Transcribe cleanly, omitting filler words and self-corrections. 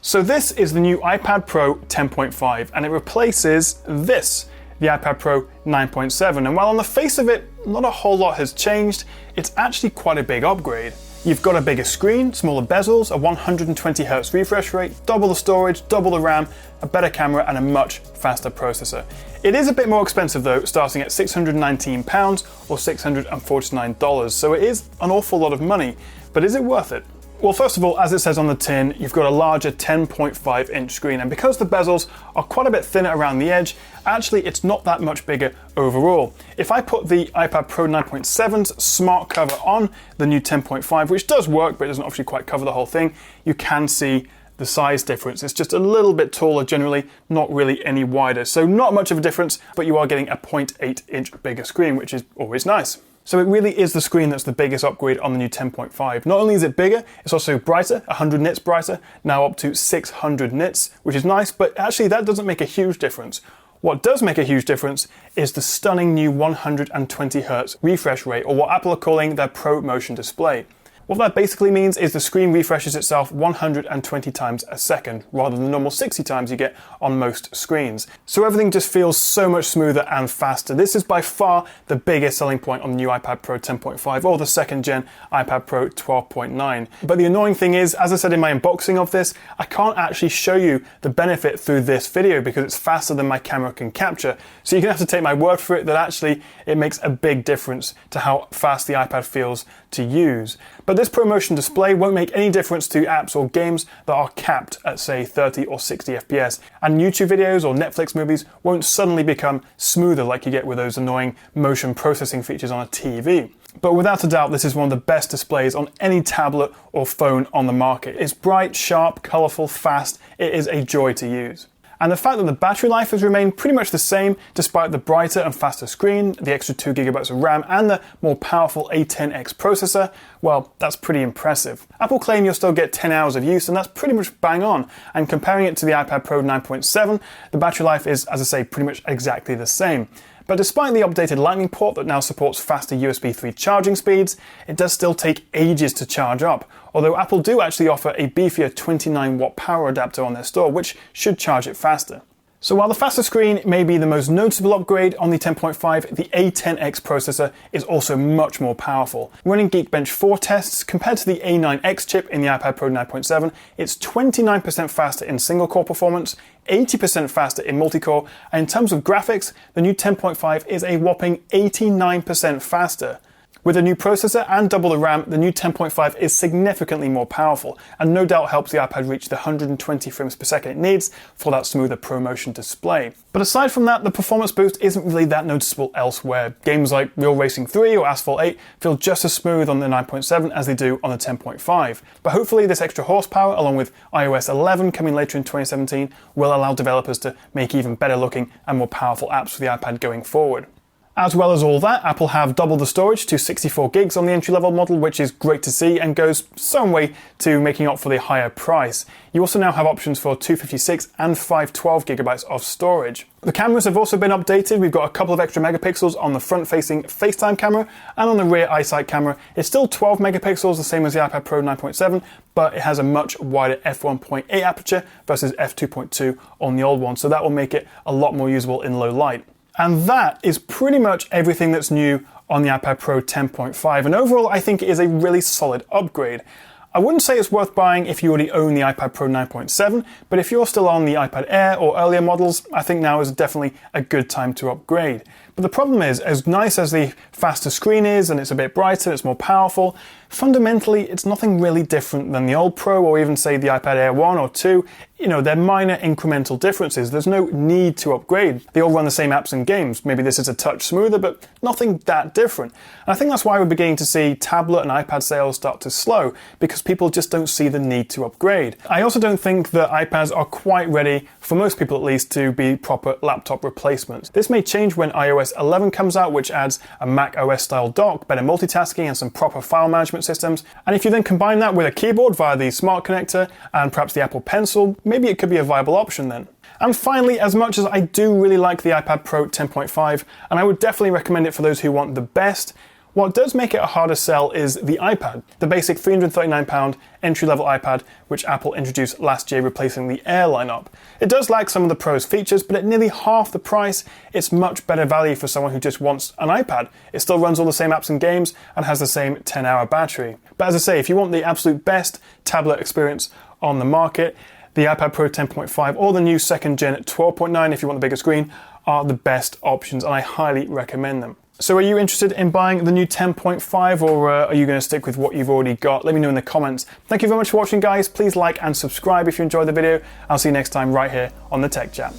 So this is the new iPad Pro 10.5 and it replaces this, the iPad Pro 9.7. And while on the face of it, not a whole lot has changed, it's actually quite a big upgrade. You've got a bigger screen, smaller bezels, a 120Hz refresh rate, double the storage, double the RAM, a better camera, and a much faster processor. It is a bit more expensive though, starting at £619 or $649, so it is an awful lot of money, but is it worth it? Well, first of all, as it says on the tin, you've got a larger 10.5-inch screen, and because the bezels are quite a bit thinner around the edge, actually it's not that much bigger overall. If I put the iPad Pro 9.7's smart cover on the new 10.5, which does work, but it doesn't obviously quite cover the whole thing, you can see the size difference. It's just a little bit taller generally, not really any wider. So not much of a difference, but you are getting a 0.8-inch bigger screen, which is always nice. So it really is the screen that's the biggest upgrade on the new 10.5. Not only is it bigger, it's also brighter, 100 nits brighter, now up to 600 nits, which is nice, but actually that doesn't make a huge difference. What does make a huge difference is the stunning new 120Hz refresh rate, or what Apple are calling their Pro Motion display. What that basically means is the screen refreshes itself 120 times a second, rather than the normal 60 times you get on most screens. So everything just feels so much smoother and faster. This is by far the biggest selling point on the new iPad Pro 10.5 or the second gen iPad Pro 12.9. But the annoying thing is, as I said in my unboxing of this, I can't actually show you the benefit through this video because it's faster than my camera can capture. So you're gonna have to take my word for it that actually it makes a big difference to how fast the iPad feels to use. But this Pro Motion display won't make any difference to apps or games that are capped at say 30 or 60 FPS, and YouTube videos or Netflix movies won't suddenly become smoother like you get with those annoying motion processing features on a TV. But without a doubt, this is one of the best displays on any tablet or phone on the market. It's bright, sharp, colourful, fast. It is a joy to use. And the fact that the battery life has remained pretty much the same despite the brighter and faster screen, the extra 2GB of RAM, and the more powerful A10X processor, well, that's pretty impressive. Apple claim you'll still get 10 hours of use, and that's pretty much bang on. And comparing it to the iPad Pro 9.7, the battery life is, as I say, pretty much exactly the same. But despite the updated Lightning port that now supports faster USB 3 charging speeds, it does still take ages to charge up, although Apple do actually offer a beefier 29-watt power adapter on their store, which should charge it faster. So while the faster screen may be the most noticeable upgrade on the 10.5, the A10X processor is also much more powerful. Running Geekbench 4 tests, compared to the A9X chip in the iPad Pro 9.7, it's 29% faster in single-core performance, 80% faster in multi-core, and in terms of graphics, the new 10.5 is a whopping 89% faster. With a new processor and double the RAM, the new 10.5 is significantly more powerful and no doubt helps the iPad reach the 120 frames per second it needs for that smoother Pro Motion display. But aside from that, the performance boost isn't really that noticeable elsewhere. Games like Real Racing 3 or Asphalt 8 feel just as smooth on the 9.7 as they do on the 10.5. But hopefully this extra horsepower, along with iOS 11 coming later in 2017, will allow developers to make even better looking and more powerful apps for the iPad going forward. As well as all that, Apple have doubled the storage to 64 gigs on the entry-level model, which is great to see and goes some way to making up for the higher price. You also now have options for 256 and 512 gigabytes of storage. The cameras have also been updated. We've got a couple of extra megapixels on the front-facing FaceTime camera, and on the rear iSight camera, it's still 12 megapixels, the same as the iPad Pro 9.7, but it has a much wider f1.8 aperture versus f2.2 on the old one, so that will make it a lot more usable in low light. And that is pretty much everything that's new on the iPad Pro 10.5, and overall I think it is a really solid upgrade. I wouldn't say it's worth buying if you already own the iPad Pro 9.7, but if you're still on the iPad Air or earlier models, I think now is definitely a good time to upgrade. But the problem is, as nice as the faster screen is and it's a bit brighter, it's more powerful, fundamentally it's nothing really different than the old Pro or even say the iPad Air 1 or 2. You know, they're minor incremental differences. There's no need to upgrade. They all run the same apps and games. Maybe this is a touch smoother, but nothing that different. And I think that's why we're beginning to see tablet and iPad sales start to slow, because people just don't see the need to upgrade. I also don't think that iPads are quite ready, for most people at least, to be proper laptop replacements. This may change when iOS 11 comes out, which adds a Mac OS style dock, better multitasking, and some proper file management systems. And if you then combine that with a keyboard via the Smart Connector and perhaps the Apple Pencil, maybe it could be a viable option then. And finally, as much as I do really like the iPad Pro 10.5, and I would definitely recommend it for those who want the best, What does make it a harder sell is the iPad, the basic £339 entry-level iPad which Apple introduced last year, replacing the Air lineup. It does lack some of the Pro's features, but at nearly half the price, it's much better value for someone who just wants an iPad. It still runs all the same apps and games and has the same 10-hour battery. But as I say, if you want the absolute best tablet experience on the market, the iPad Pro 10.5 or the new 2nd gen 12.9, if you want the bigger screen, are the best options, and I highly recommend them. So are you interested in buying the new 10.5, or are you going to stick with what you've already got? Let me know in the comments. Thank you very much for watching, guys. Please like and subscribe if you enjoyed the video. I'll see you next time right here on the Tech Chap.